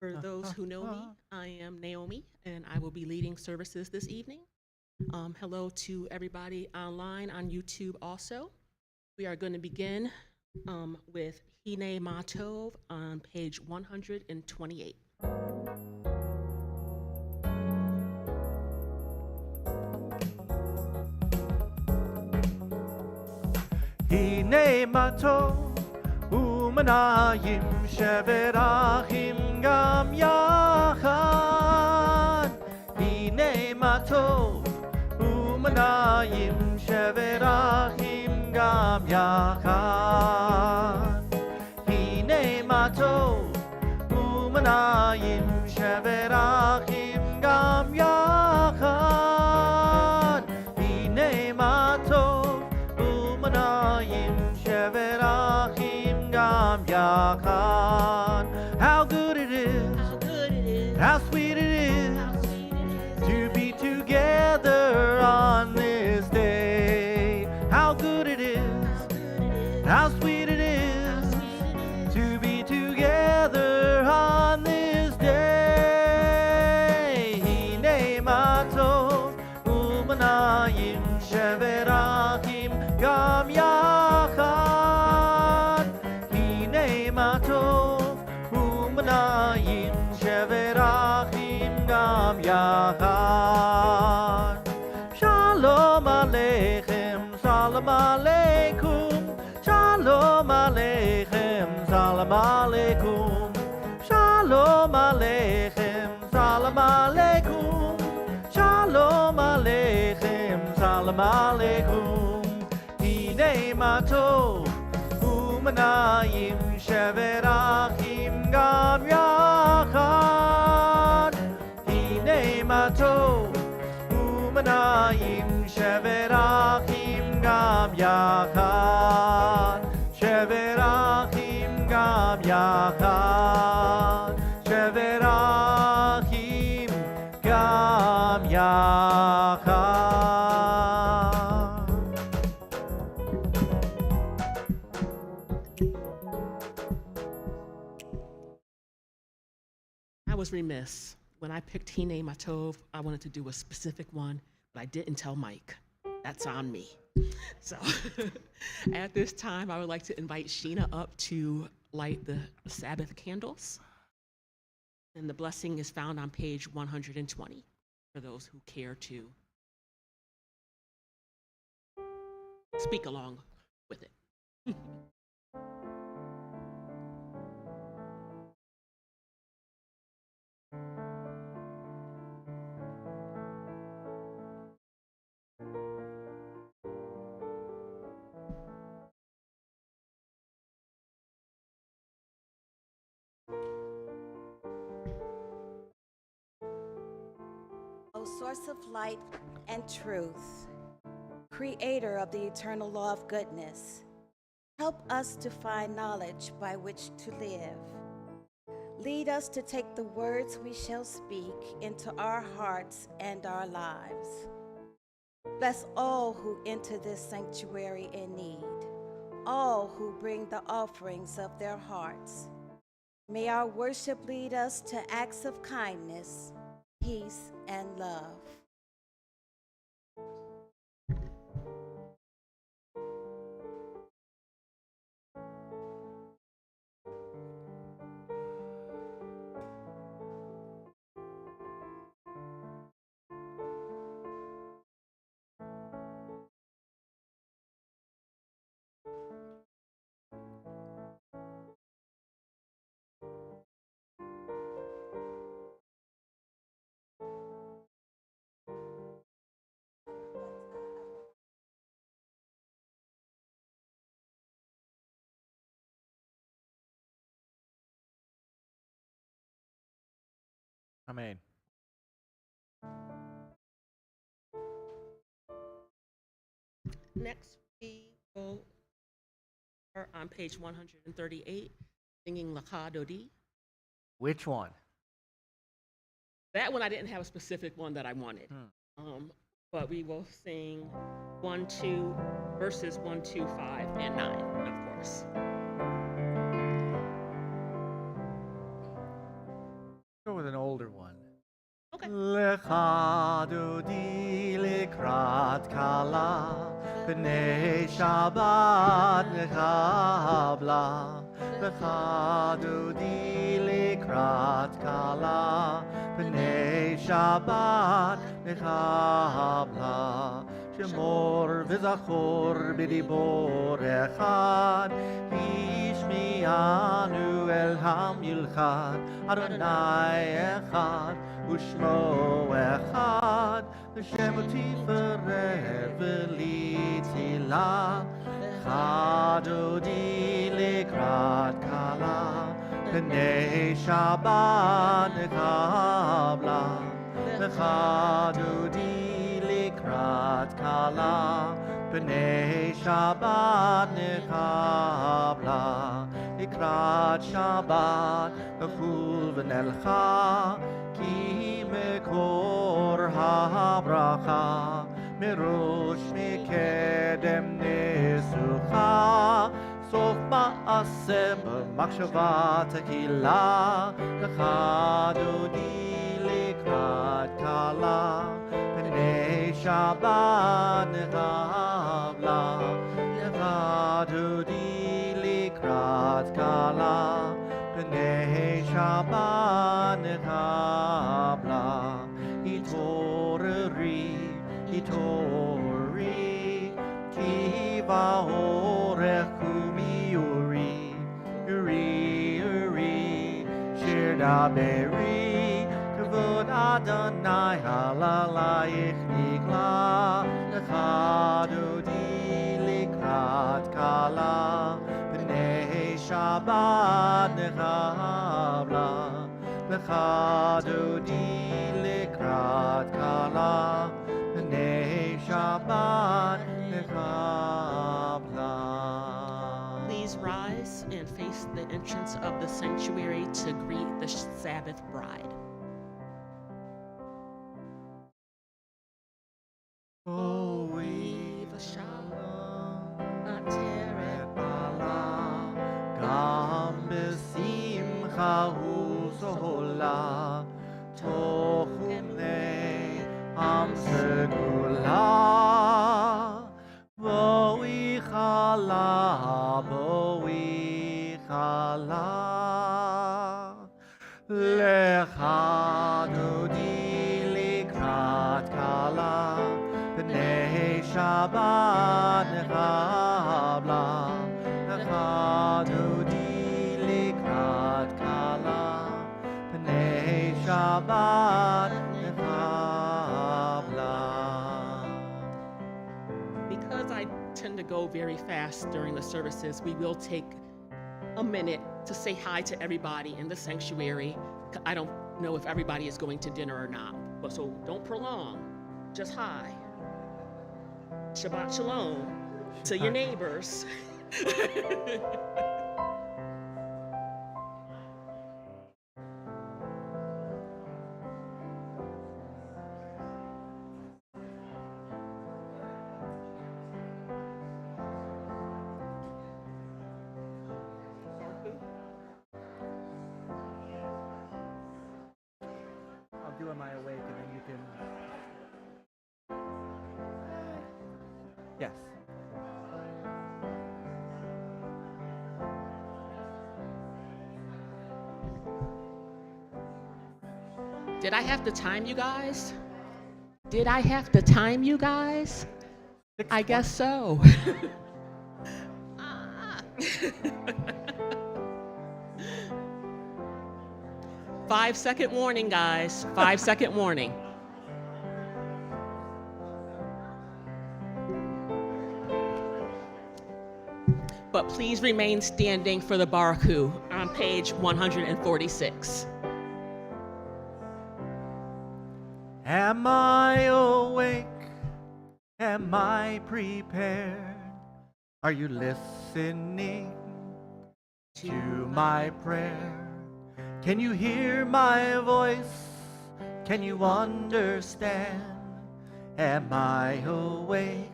For those who know me, I am Naomi, and I will be leading services this evening. Hello to everybody online on YouTube also. We are going to begin with Hine Matov on page 128. Hine Matov Umanayim Sheverachim Gam Yachad. Hine Matov Umanayim Sheverachim Gam Yachad. Hine Matov Umanayim Sheverachim Gam Yachad. Hine Matov Umanayim Sheverachim Gam Yachad. How good it is, how sweet it is, to be together on this day. How good it is, how sweet it is, to be together on this day. Hine Matov Umanayim Sheverachim Gam Yachad. Hine Matov Umanayim Sheverachim Gam Yachad. Shalom Aleichem, Salam Aleikum. Shalom Aleichem, Salam Aleikum. Shalom Aleichem, Salam Aleikum. Shalom Aleichem, Salam Aleikum. Hine Matov Umanayim Sheverachim Gam Yachad. Hine Matov Umanayim Sheverachim Gam Yachad. Sheverachim Gam Yachad. Sheverachim Gam Yachad. I was remiss. When I picked Hine Matov, I wanted to do a specific one, but I didn't tell Mike. That's on me. So at this time, I would like to invite Sheena up to light the Sabbath candles. And the blessing is found on page 120 for those who care to speak along with it. O source of light and truth, creator of the eternal law of goodness, help us to find knowledge by which to live. Lead us to take the words we shall speak into our hearts and our lives. Bless all who enter this sanctuary in need, all who bring the offerings of their hearts. May our worship lead us to acts of kindness, peace, and love. Amen. Next, we will are on page 138, singing Laka Dodi. Which one? That one I didn't have a specific one that I wanted. But we will sing 1, 2, verses 1, 2, 5, and 9, of course. Lecha dodi lekrat kala, B'nei Shabbat nechabla. Lecha dodi lekrat kala, B'nei Shabbat nechabla. Shemor v'zachor b'dibor echad, Hishmi'anu el hamilchad, Adonai echad, Ushmo echad, Hashem u'tiferet v'litzilah, Chad odi lekrat kala, B'nei Shabbat nechabla, Chad odi lekrat kala, B'nei Shabbat nechabla, Likrat Shabbat nechul v'nelcha, Ki mekor habracha, Merosh mekedem nesucha, Sof ma'aseh b'machshava tekilah, Lecha dodi lekrat kala, B'nei Shabbat nechabla, Lecha dodi lekrat kala, B'nei Shabbat nechabla. Hitori, Ki va'orech u'mi uri, Shir daberi, Kavod Adonai halalayich nigla, Lecha dodi lekrat kala, B'nei Shabbat nechabla, Lecha dodi lekrat kala, B'nei Shabbat nechabla. Please rise and face the entrance of the sanctuary to greet the Sabbath bride. Oh, We've a shalom, a teret bala, Gam b'simcha u'zola, Tochumnei am segula, Boi chala, Lecha dodi lekrat kala, B'nei Shabbat nechabla, Lecha dodi lekrat kala, B'nei Shabbat nechabla. Because I tend to go very fast during the services, we will take a minute to say hi to everybody in the sanctuary. I don't know if everybody is going to dinner or not, but so don't prolong. Just hi. Shabbat Shalom to your neighbors. I'll do Am I Awake and then you can. Yes. Did I have to time you guys? Did I have to time you guys? I guess so. Ah. 5-second warning, guys. 5-second warning. But please remain standing for the Baruch on page 146. Am I awake? Am I prepared? Are you listening to my prayer? Can you hear my voice? Can you understand? Am I awake?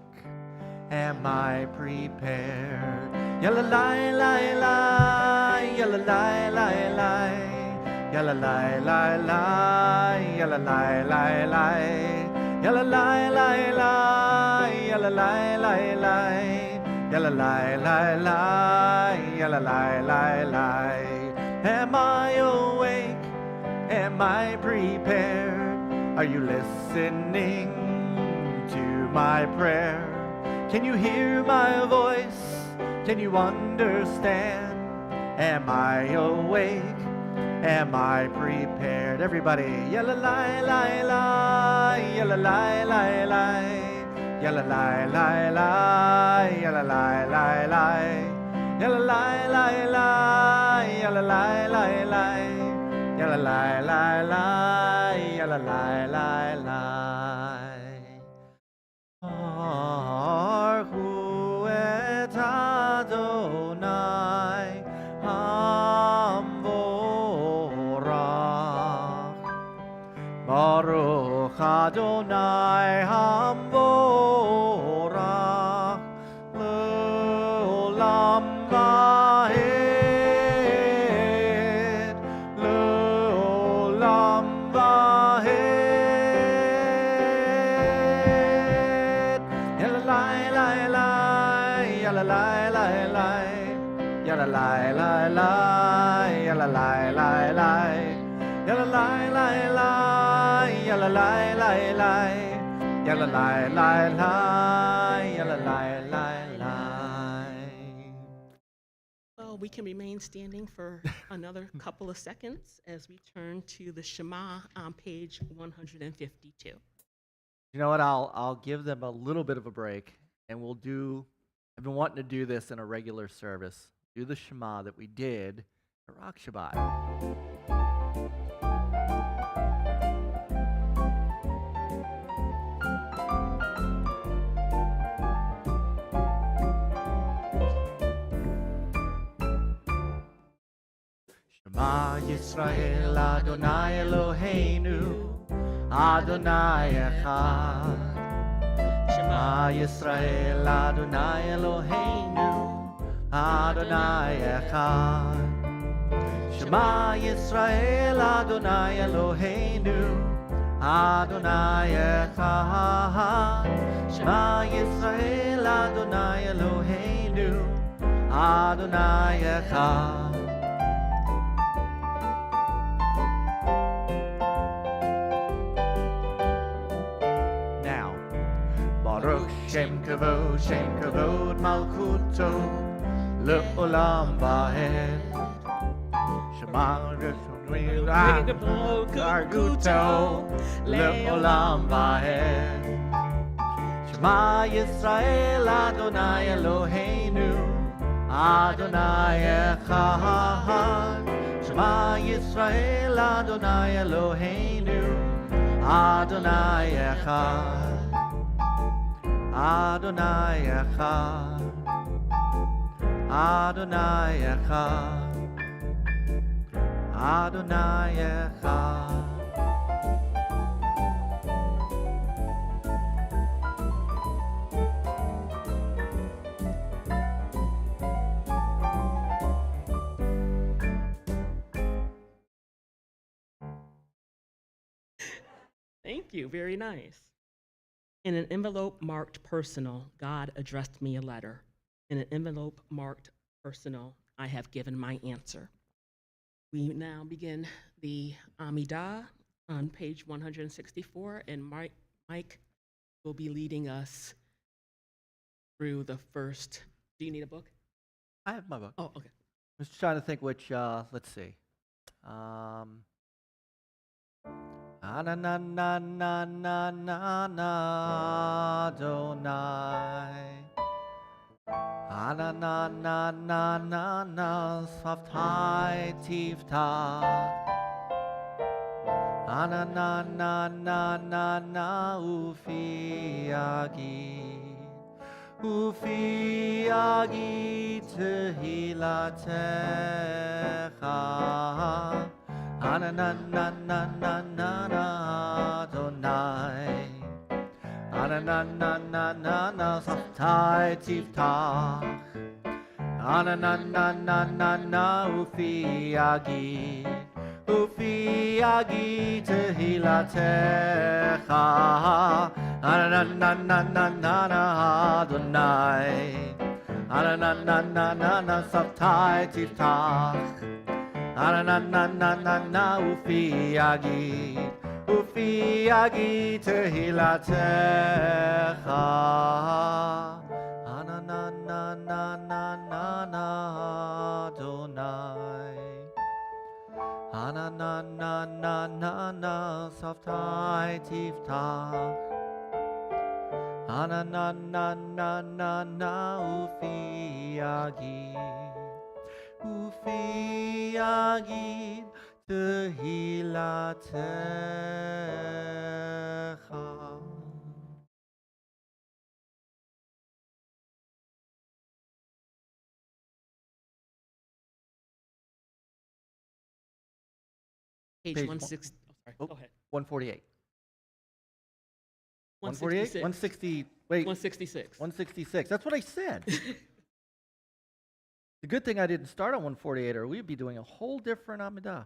Am I prepared? Yalla lai lai lai, yalla lai lai lai, Yalla lai lai lai, yalla lai lai lai, yalla lai lai lai, yalla lai lai lai, yalla lai lai lai, yalla lai lai lai. Am I awake? Am I prepared? Are you listening to my prayer? Can you hear my voice? Can you understand? Am I awake? Am I prepared? Everybody, yalla lai lai lai, yalla lai lai lai, yalla lai lai lai, yalla lai lai lai, yalla lai lai lai, yalla lai lai lai, yalla lai lai lai, yalla lai lai lai. Arhu et Adonai Hamvorach, Baruch Adonai Hamvorach, Le'olam Vahed, Le'olam Vahed. Yalla lai lai lai, yalla lai lai lai, yalla lai lai lai, yalla lai lai lai, yalla lai lai lai, yalla lai lai lai, yalla lai lai lai, yalla lai lai lai. Well, we can remain standing for another couple of seconds as we turn to the Shema on page 152. You know what? I'll give them a little bit of a break, and we'll do. I've been wanting to do this in a regular service. Do the Shema that we did at Rock Shabbat. Shema Yisrael Adonai Eloheinu Adonai Echad. Shema Yisrael Adonai Eloheinu Adonai Echad. Shema Yisrael Adonai Eloheinu Adonai Echad. Shema Yisrael Adonai Eloheinu Adonai Echad. Baruch Shem Kavod Malchuto Le'olam Vahed. Shema Garguto Le'olam Vahed. Shema Yisrael Adonai Eloheinu Adonai Echad. Shema Yisrael Adonai Eloheinu Adonai Echad. Adonai Echad, Adonai Echad, Adonai Echad. Thank you, very nice. In an envelope marked personal, God addressed me a letter. In an envelope marked personal, I have given my answer. We now begin the Amidah on page 164, and Mike will be leading us through the first. Do you need a book? I have my book. Oh, okay. I was trying to think which, let's see. Na na na na na na na Adonai. Na na na na na na Saftai Tiftach. Na na na na na na Ufi Yagi Tehilatecha. Na na na na na na Adonai. Na na na na na na Saftai Tiftach. Na na na na na na Ufi Yagi יגיד תהילתך. אנא נא נא נא נא נא אדוני. אנא נא נא נא נא נא שבתי תפתח. אנא נא נא נא נא נא ופי יגיד תהילתך. אנא נא נא נא נא נא נא אדוני. אנא נא נא נא נא נא שבתי תפתח. אנא נא נא נא נא נא ופי יגיד תהילתך. Page Page 160. Sorry, Oh, go ahead. 148. 166. 160. Wait. 166. 166. That's what I said. The good thing I didn't start on 148, or we'd be doing a whole different Amidah.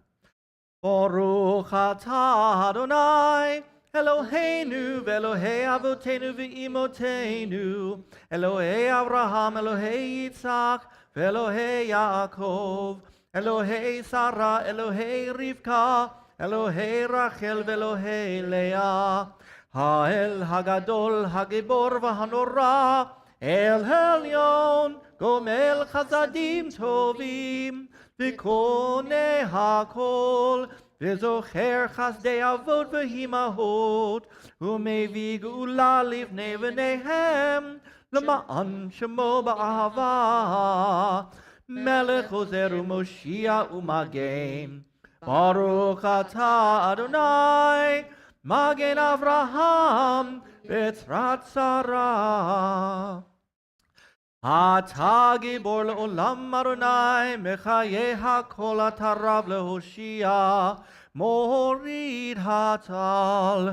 Baruch atah Adonai, Eloheinu ve'Elohei avotenu ve'imotenu, Elohei Avraham, Elohei Yitzhak, ve'Elohei Yaakov, Elohei Sarah, Elohei Rivka, Elohei Rachel ve'Elohei Leah, Ha'el Hagadol, Hagibor v'Hanora, El Elyon, Gomel Chasadim Tovim, V'Koneh HaKol, V'Zocher Chasdei Avot V'Himahot, U'Mevi Geula Livnei V'Nehem, L'ma'an Shemo Ba'ahava, Melech Ozer U'Moshia U'Magen, Baruch Atah Adonai, Magen Avraham, V'Etzrat Sarah. אתה גיבור לעולם אדוני, מחיי הכל אתה רב להושיע, מוריד הטל,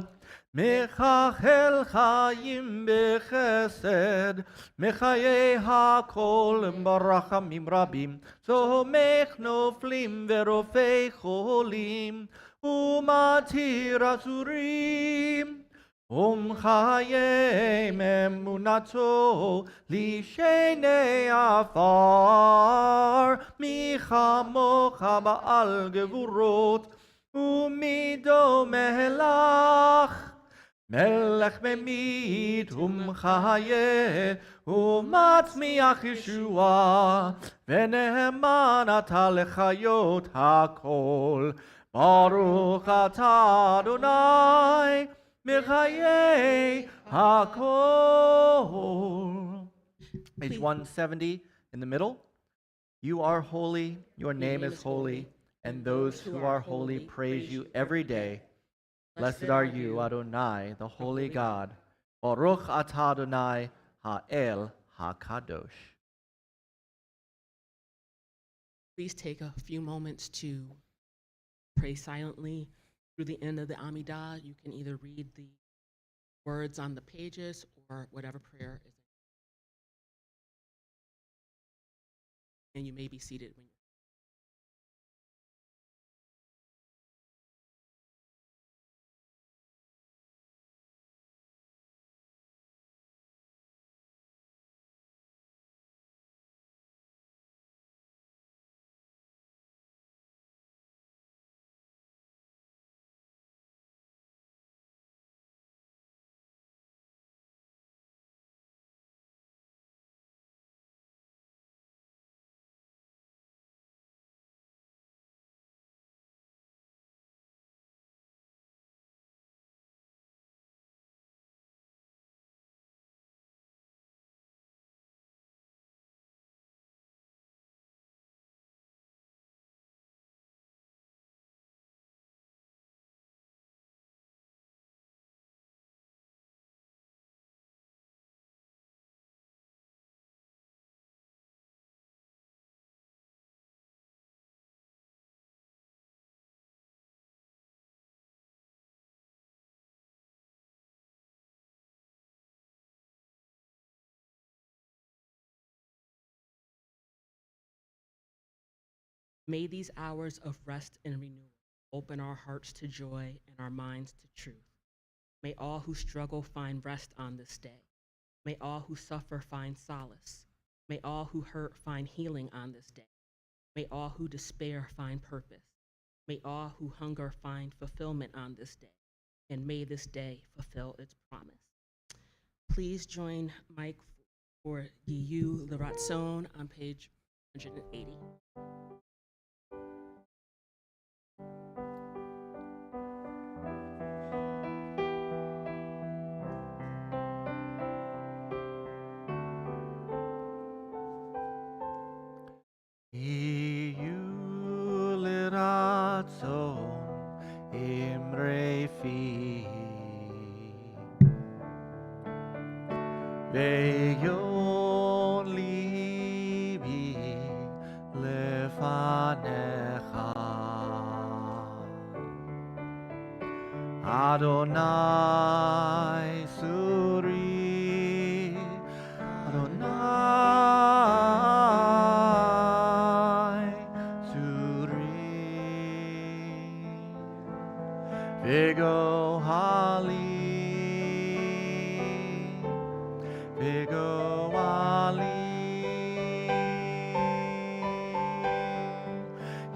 מחלל חיים בחסד, מחיי הכל ברחמים רבים, צומח נופלים ורופא חולים, ומתיר אסורים. חיים אמונתו לשני עפר, מי כמוך בעל גבורות ומידו מלך, מלך ממית ומחיה ומצמיח ישועה, ונאמן אתה לחיות הכל. ברוך אתה אדוני Michaye HaKol. Page 170 in the middle. You are holy, your name is holy, and those who are holy praise you every day. Blessed are you, Adonai, the holy God. Baruch atah Adonai Ha'el HaKadosh. Please take a few moments to pray silently through the end of the Amidah. You can either read the words on the pages or whatever prayer is. And you may be seated when you're. May these hours of rest and renewal Open our hearts to joy and our minds to truth. May all who struggle find rest on this day. May all who suffer find solace. May all who hurt find healing on this day. May all who despair find purpose. May all who hunger find fulfillment on this day. And may this day fulfill its promise. Please join Mike for Yiyu L'Ratzon on page 180. Yiyu l'ratzon imre fi ve'yon libi lefanecha Adonai suri Adonai suri Vigo hali Vigo ali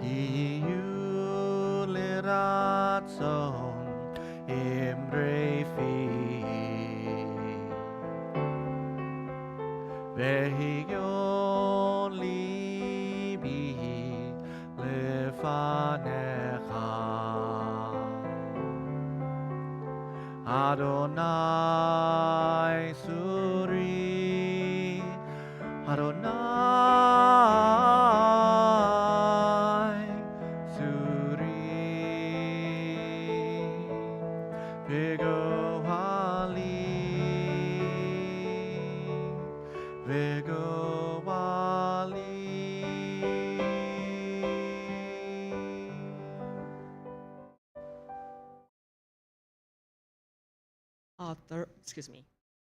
Yiyu l'ratzon imre fi Ve'yon libi lefanecha Adonai suri Adonai suri Vigo ali Vigo ali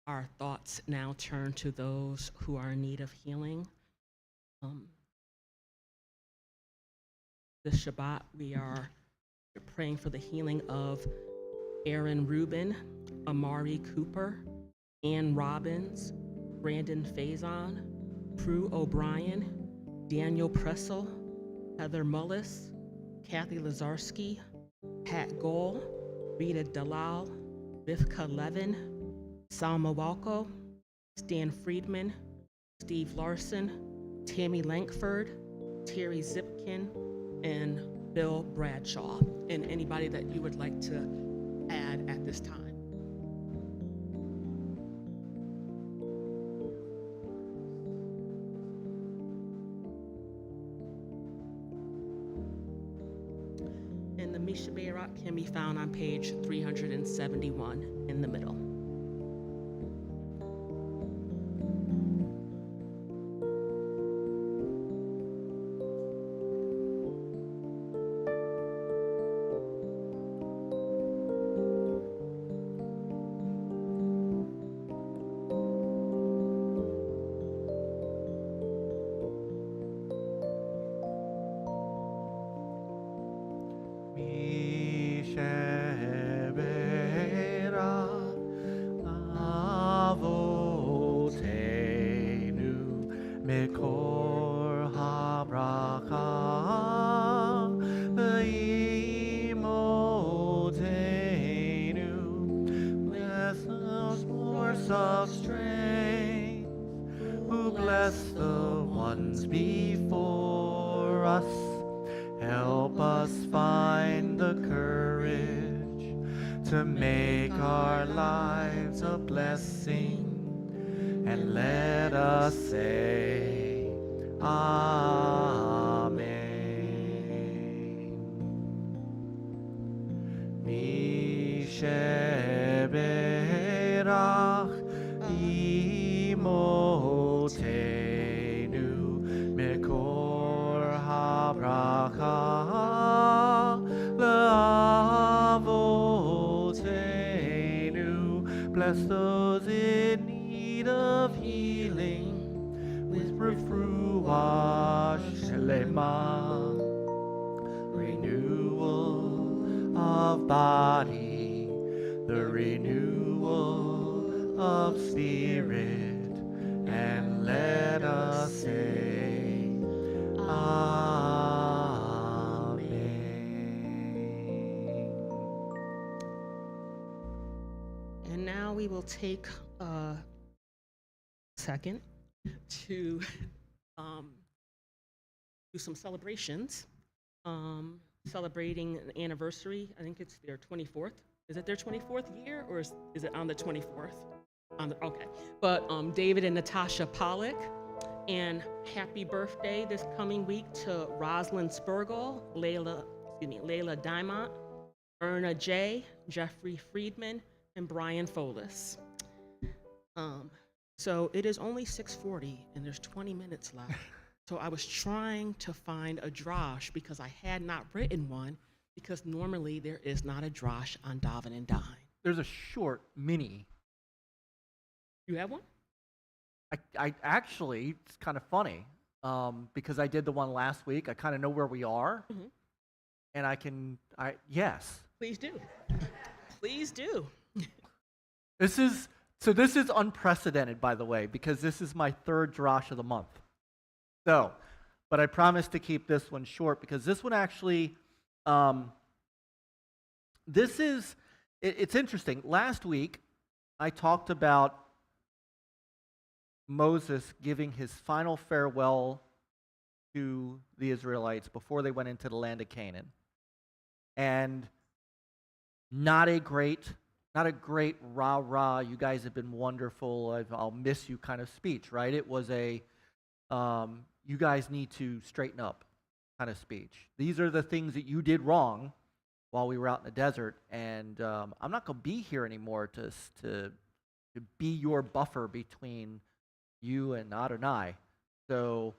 Our thoughts now turn to those who are in need of healing. This Shabbat, we are praying for the healing of Aaron Rubin, Amari Cooper, Ann Robbins, Brandon Faison, Prue O'Brien, Daniel Pressel, Heather Mullis, Kathy Lazarski, Pat Gohl, Rita Dalal, Vivka Levin, Salma Walko, Stan Friedman, Steve Larson, Tammy Lankford, Terry Zipkin, and Bill Bradshaw, and anybody that you would like to add at this time. And the Misha Beirut can be found on page 371 in the middle. Of strength, who bless the ones before us, help us find the courage to make our lives a blessing, and let us say Amen. Misheberach Imotenu Mekor Habracha Le'avotenu. Bless those in need of healing with refuah shlema, renewal of body, the renewal of spirit, and let us say, Amen. And now we will take a second to do some celebrations. Celebrating an anniversary. I think it's their 24th. Is it their 24th year, or is it on the 24th? Okay. But David and Natasha Pollock. And happy birthday this coming week to Rosalind Spurgall, Layla Diamont, Erna J., Jeffrey Friedman, and Brian Folis. So it is only 6:40, and there's 20 minutes left. So I was trying to find a drosh because I had not written one, because normally there is not a drosh on Daven and Dine. There's a short mini. You have one? I actually, it's kind of funny, because I did the one last week. I kind of know where we are, and yes. Please do. Please do. This is unprecedented, by the way, because this is my third drosh of the month. So, but I promise to keep this one short, because this one actually, it's interesting. Last week, I talked about Moses giving his final farewell to the Israelites before they went into the land of Canaan. And not a great rah-rah, you guys have been wonderful, I'll miss you kind of speech, right? It was a, you guys need to straighten up kind of speech. These are the things that you did wrong while we were out in the desert, and I'm not going to be here anymore to be your buffer between you and Adonai. So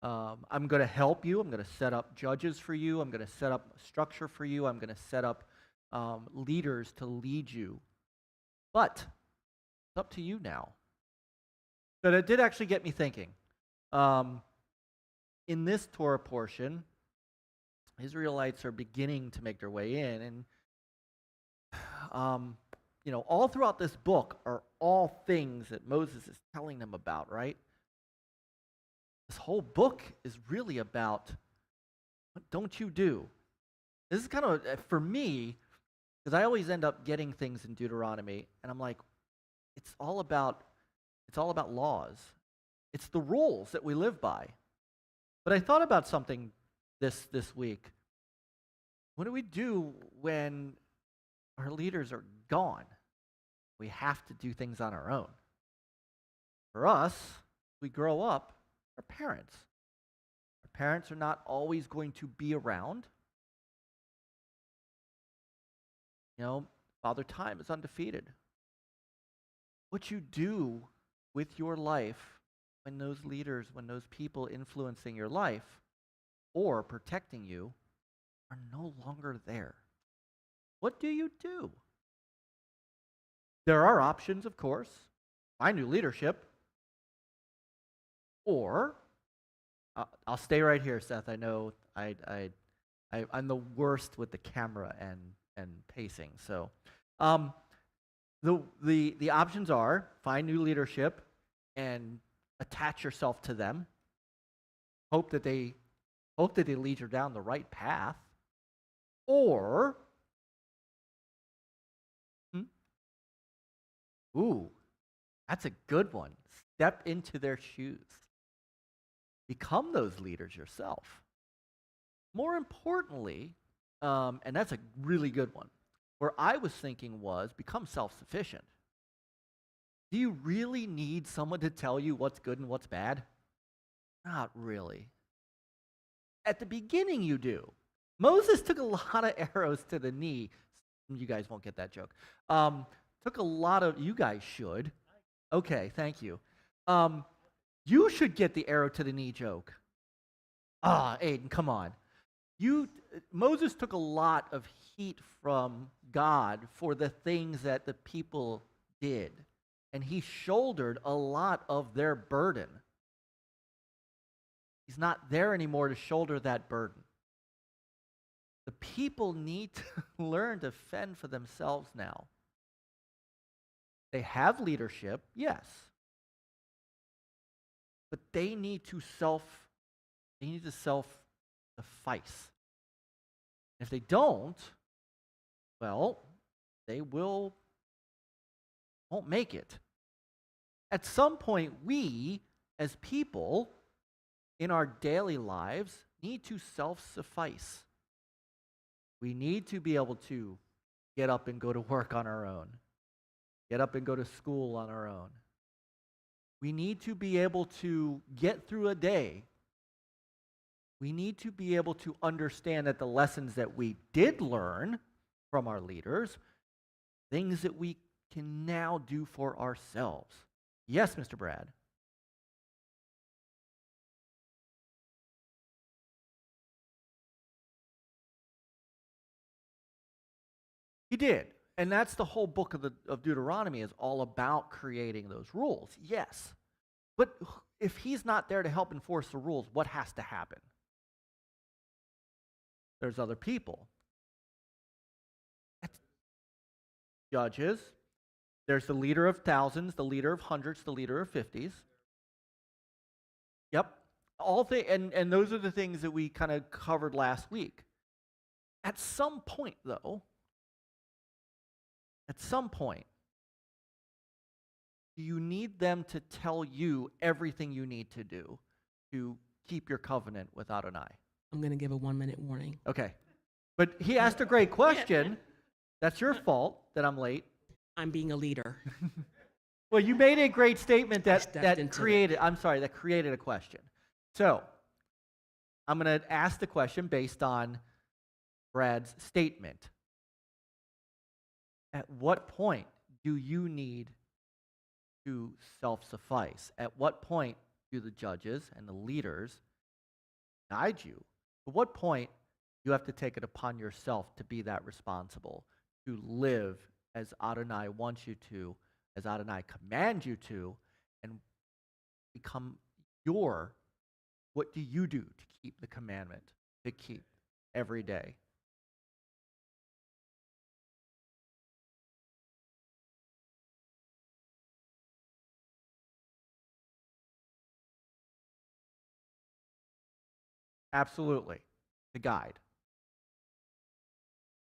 I'm going to help you. I'm going to set up judges for you. I'm going to set up a structure for you. I'm going to set up leaders to lead you. But it's up to you now. So that did actually get me thinking. In this Torah portion, Israelites are beginning to make their way in, and all throughout this book are all things that Moses is telling them about, right? This whole book is really about, what don't you do? This is kind of, for me, because I always end up getting things in Deuteronomy, and I'm like, it's all about laws. It's the rules that we live by. But I thought about something this week. What do we do when our leaders are gone? We have to do things on our own. For us, we grow up, our parents. Our parents are not always going to be around. Father Time is undefeated. What you do with your life when those leaders, when those people influencing your life or protecting you are no longer there. What do you do? There are options, of course. Find new leadership. Or, I'll stay right here, Seth. I know I'm the worst with the camera and pacing. So the options are find new leadership and attach yourself to them. Hope that they lead you down the right path. Or ooh, that's a good one. Step into their shoes. Become those leaders yourself. More importantly, and that's a really good one, where I was thinking was become self-sufficient. Do you really need someone to tell you what's good and what's bad? Not really. At the beginning you do. Moses took a lot of arrows to the knee. You guys won't get that joke. Took a lot of, you guys should. Okay, thank you. You should get the arrow to the knee joke. Aiden, come on. Moses took a lot of heat from God for the things that the people did, and he shouldered a lot of their burden. He's not there anymore to shoulder that burden. The people need to learn to fend for themselves now. They have leadership, yes. But they need to self-suffice. If they don't, well, they won't make it. At some point, we, as people, in our daily lives, need to self-suffice. We need to be able to get up and go to work on our own, get up and go to school on our own. We need to be able to get through a day. We need to be able to understand that the lessons that we did learn from our leaders, things that we can now do for ourselves. Yes, Mr. Brad. He did. And that's the whole book of Deuteronomy is all about creating those rules. Yes. But if he's not there to help enforce the rules, what has to happen? There's other people. That's judges. There's the leader of thousands, the leader of hundreds, the leader of 50s. Yep. And those are the things that we kind of covered last week. At some point, though, you need them to tell you everything you need to do to keep your covenant with Adonai. I'm going to give a 1-minute warning. Okay. But he asked a great question. That's your fault that I'm late. I'm being a leader. Well, you made a great statement that created a question. So, I'm going to ask the question based on Brad's statement. At what point do you need to self-suffice? At what point do the judges and the leaders guide you? At what point you have to take it upon yourself to be that responsible, to live as Adonai wants you to, as Adonai commands you to, and become what do you do to keep the commandment, to keep every day? Absolutely. The guide.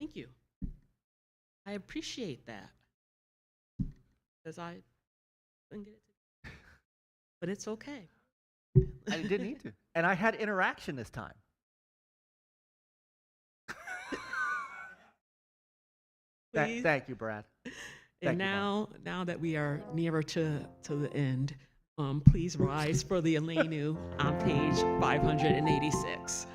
Thank you. I appreciate that. Because I didn't get it today. But it's okay. I didn't need to. And I had interaction this time. Thank you, Brad. And now that we are nearer to the end, please rise for the Aleinu on page 586.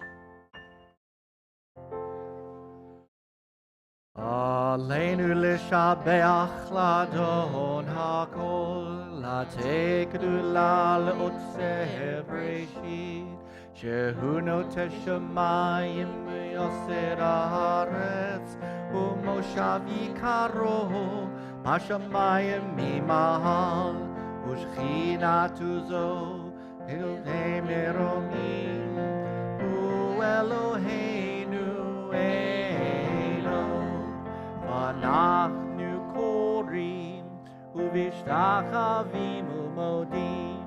Aleinu l'shabeach l'adon hakol, l'atei gdula l'otzeh breshit, shehu noteh shamayim v'yoser haaretz, u'moshav yikaro, b'shamayim mimahal, u'shchinatu zo, Elohei meromim, u'Eloheinu Anachnu korim uv'ishtachavim u'modim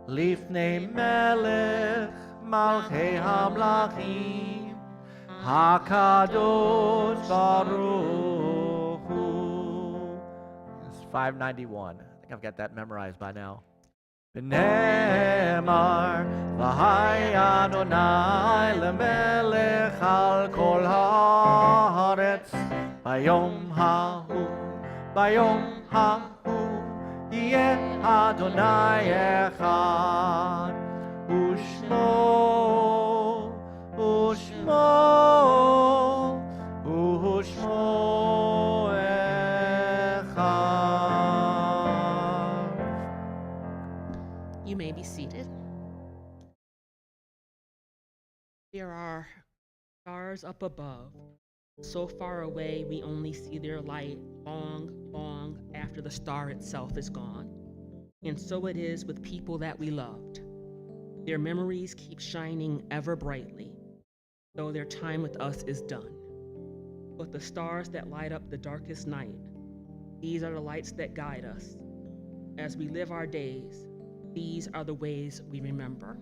lifnei melech malchei hamlachim hakadosh baruch hu. It's 591. I think I've got that memorized by now. V'nemar v'hai Adonai lemelech al kol haaretz Bayom hahu, yeh Adonai echad, ushmo echad. You may be seated. There are stars up above. So far away, we only see their light long, long after the star itself is gone. And so it is with people that we loved. Their memories keep shining ever brightly. though their time with us is done. But the stars that light up the darkest night, these are the lights that guide us. As we live our days, these are the ways we remember.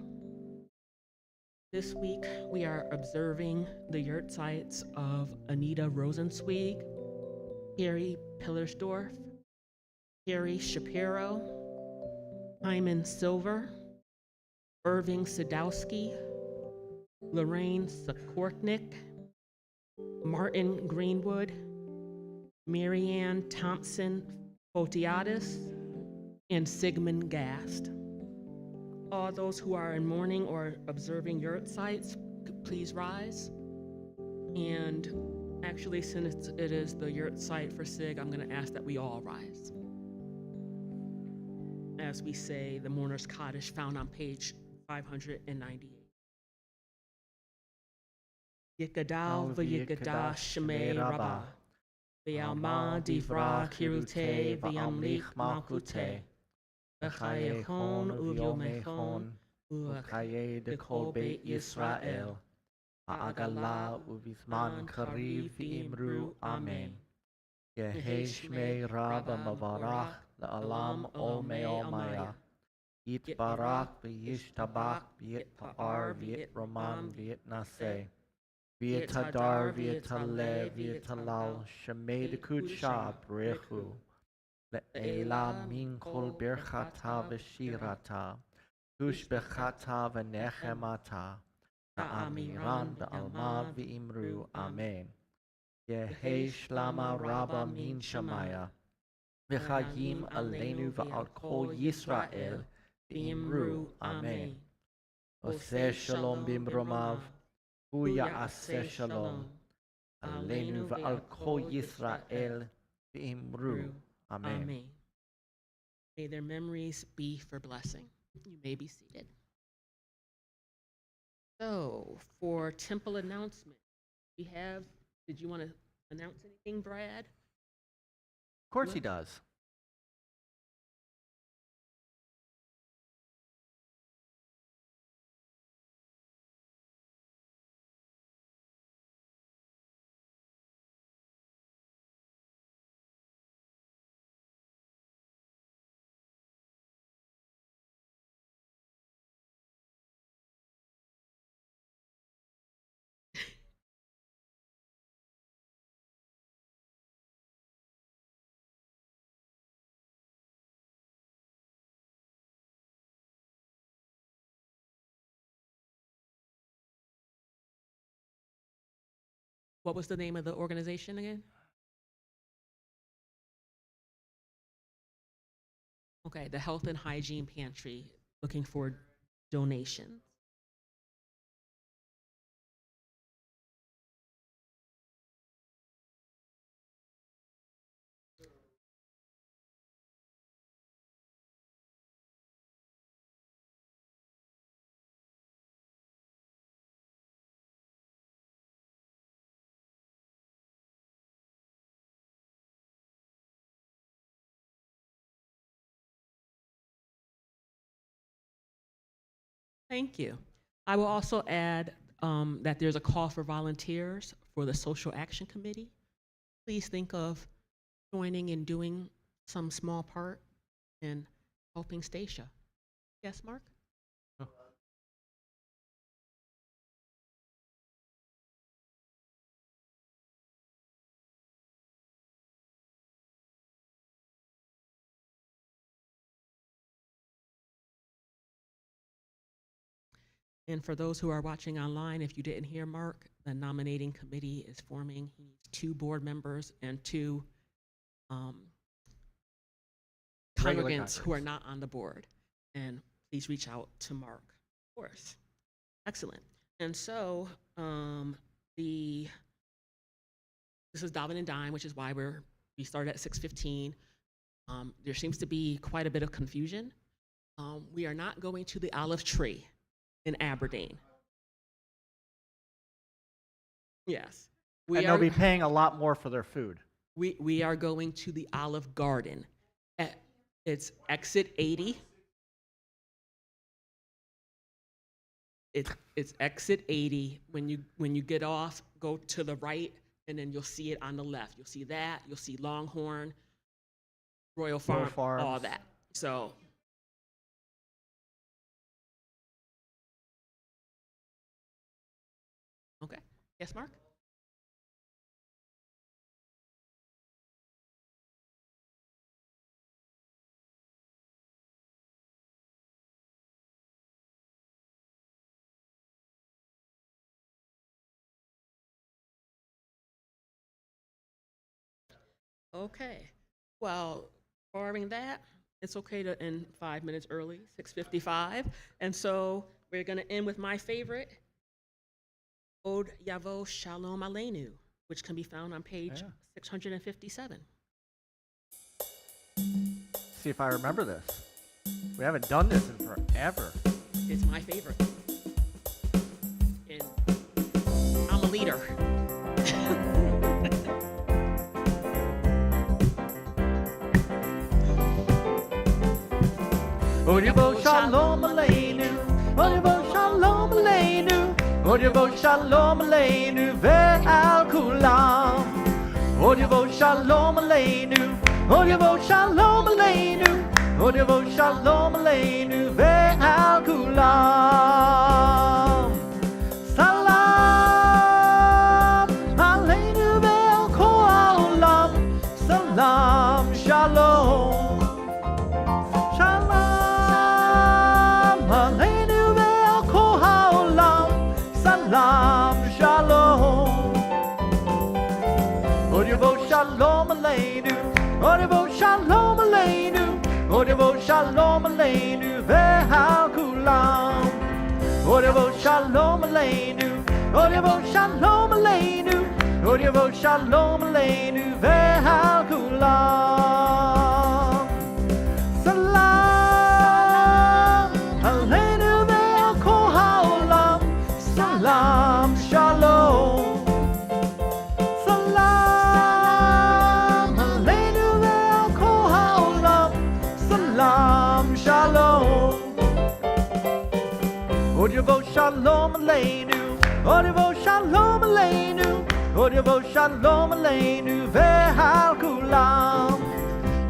This week, we are observing the yurt sites of Anita Rosenzweig, Harry Pillersdorf, Harry Shapiro, Hyman Silver, Irving Sadowski, Lorraine Sakortnik, Martin Greenwood, Marianne Thompson Fotiadis, and Sigmund Gast. All those who are in mourning or observing yurt sites, please rise. And actually, since it is the yurt site for Sig, I'm going to ask that we all rise as we say the mourner's Kaddish found on page 598. Yikadal v'yikadash shemei rabbah, v'yalma divra kirute v'yamlich malkute, v'chayechon uvyomechon, Uchaye de kol beit Yisrael, ha'agala u'bizman kariv v'imru, Amen. Yehi shmei Rabba mavarach la'alam olmei olmaya. Yitbarach v'yishtabach v'yitpa'ar v'yitroman v'yitnaseh. V'yitadar v'yitaleh v'yitalal shemei dekudsha brechu. Le'ela min kol birchata v'shirata. Tushbechata v'nechemata. Na'amiran ba'alma v'imru. Amen. Yehi shlama rabba min shamaya. V'chayim aleinu v'al kol Yisrael v'imru. Amen. Oseh shalom bimromav. Hu ya'aseh shalom. Aleinu v'al kol Yisrael v'imru. Amen. May their memories be for blessing. You may be seated. So, for temple announcement, we have, did you want to announce anything, Brad? Of course he does. What was the name of the organization again? Okay, the Health and Hygiene Pantry, looking for donations. Thank you. I will also add that there's a call for volunteers for the Social Action Committee. Please think of joining and doing some small part in helping Stacia. Yes, Mark? And for those who are watching online, if you didn't hear Mark, the nominating committee is forming. He needs 2 board members and 2 congregants who are not on the board. And please reach out to Mark, of course. Excellent. And so this is Daven and Dine, which is why we started at 6:15. There seems to be quite a bit of confusion. We are not going to the Olive Tree in Aberdeen. Yes. And they'll be paying a lot more for their food. We are going to the Olive Garden. It's exit 80. It's exit 80. When you get off, go to the right, and then you'll see it on the left. You'll see that. You'll see Longhorn, Royal Farm, Farms. all that. So. Okay. Yes, Mark? Okay. Well, barring that, it's okay to end 5 minutes early, 6:55. And so we're going to end with my favorite, Od Yavo Shalom Aleinu, which can be found on page 657. See if I remember this. We haven't done this in forever. It's my favorite. And I'm a leader. Odibo Shalom Aleinu, Odibo Shalom Aleinu, Odibo Shalom Aleinu ve'al kulam. Odibo Shalom Aleinu, Odibo Shalom Aleinu, Odibo Shalom Aleinu ve'al kulam. Salam Aleinu ve'al kol ha'olam. Salam Shalom. Shalom Aleinu, Odibo Shalom Aleinu, Odibo Shalom Aleinu ve'al kulam. Odibo Shalom Aleinu, Odibo Shalom Aleinu, Odibo Shalom Aleinu ve'al kulam. Salam Aleinu ve'al kol ha'olam. Salam Shalom. Odibo Shalom Aleinu, Odibo Shalom Aleinu, Odibo Shalom Aleinu ve'al kulam.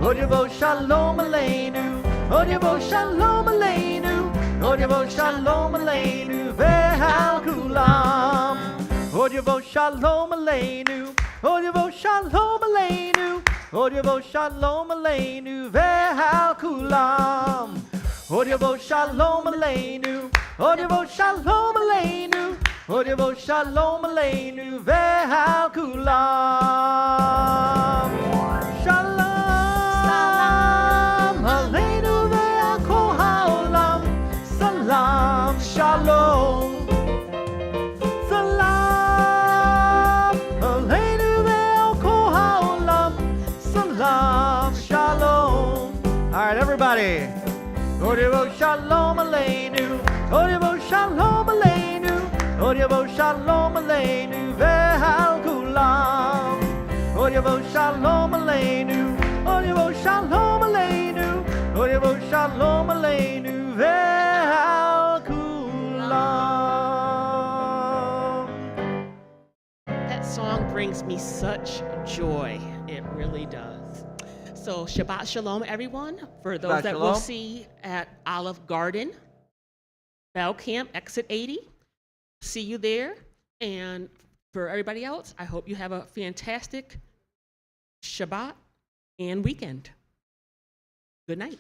Odibo Shalom Aleinu, Odibo Shalom Aleinu, Odibo Shalom Aleinu ve'al kulam. Odibo Shalom Aleinu, Odibo Shalom Aleinu, Odibo Shalom Aleinu ve'al kulam. Odibo Shalom Aleinu, Odibo Shalom Aleinu, Odibo Shalom Aleinu ve'al kulam. Shalom Aleinu ve'al kol ha'olam. Salam Shalom. Salam Aleinu ve'al kol ha'olam. Salam Shalom. All right, everybody. Odibo Shalom Aleinu, Odibo Shalom Aleinu, Odibo Shalom Aleinu ve'al kulam. Odibo Shalom Aleinu, Odibo Shalom Aleinu, Odibo Shalom Aleinu ve'al kulam. That song brings me such joy. It really does. So Shabbat Shalom, everyone. For those Shabbat that Shalom. we'll see at Olive Garden, Bell Camp, exit 80. See you there. And for everybody else, I hope you have a fantastic Shabbat and weekend. Good night.